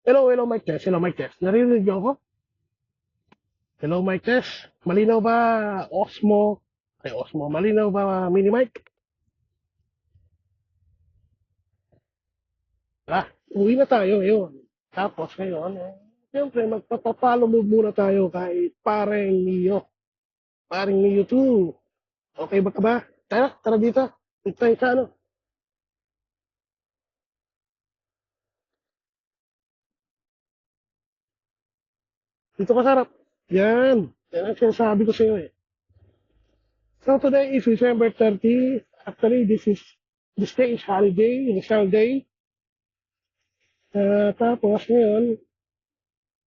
Hello, hello, mic test. Hello, mic test. Narinig niyo ako? Hello, mic test. Malinaw ba Osmo? Ay, Osmo. Malinaw ba mini mic? Uwi na tayo ngayon. Tapos ngayon, siyempre, magpapapalo move muna tayo kay Pareng Niyo. Pareng Niyo 2. Okay ba ka ba? Tara, tara dito. Dito tayo sa ano? Dito ka sarap. Yan. Yan ang sinasabi ko sa iyo eh. So today is December 30. Actually, this day is holiday, Rizal Day. Tapos ngayon,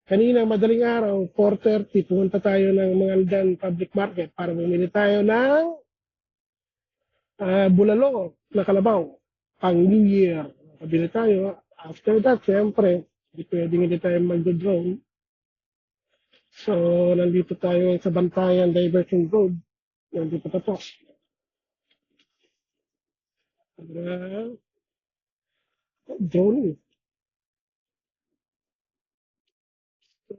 kanina madaling araw, 4:30, pumunta tayo ng mga Aldan Public Market para bumili tayo ng bulalo na kalabaw pang New Year. Kabili tayo. After that, siyempre, hindi tayo mag-drone. So, nandito tayo sa Bantayan Diversion Road. Nandito tapos. Drone. So,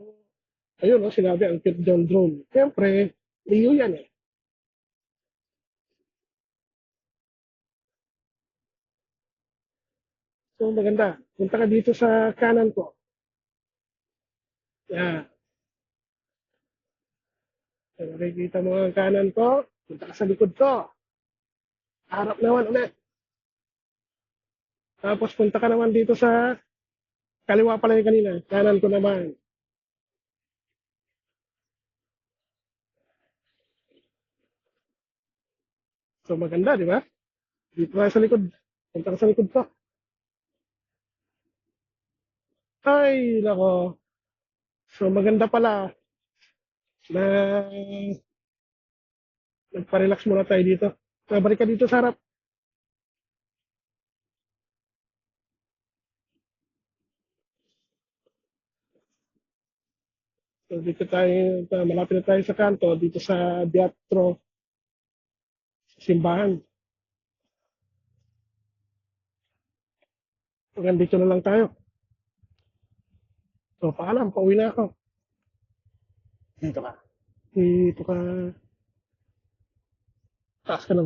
ayun, no, sinabi ang cute drone. Siyempre, Leo yan eh. So, maganda. Punta ka dito sa kanan ko. Yan. So, nakikita mo ang kanan ko. Punta ka sa likod ko. Harap naman ulit. Tapos punta ka naman dito sa kaliwa pala yung kanina. Kanan ko naman. So, maganda, di ba? Dito ka sa likod. Punta ka sa likod ko. Ay, nako. So, maganda pala na nagpa-relax muna tayo dito. Balik ka dito sa harap. So, dito tayo, malapit na tayo sa kanto, dito sa Beatro, sa simbahan. Hanggang dito na lang tayo. So, paalam, pauwi na ako. Dito ka. Dito ka. Taas ka ng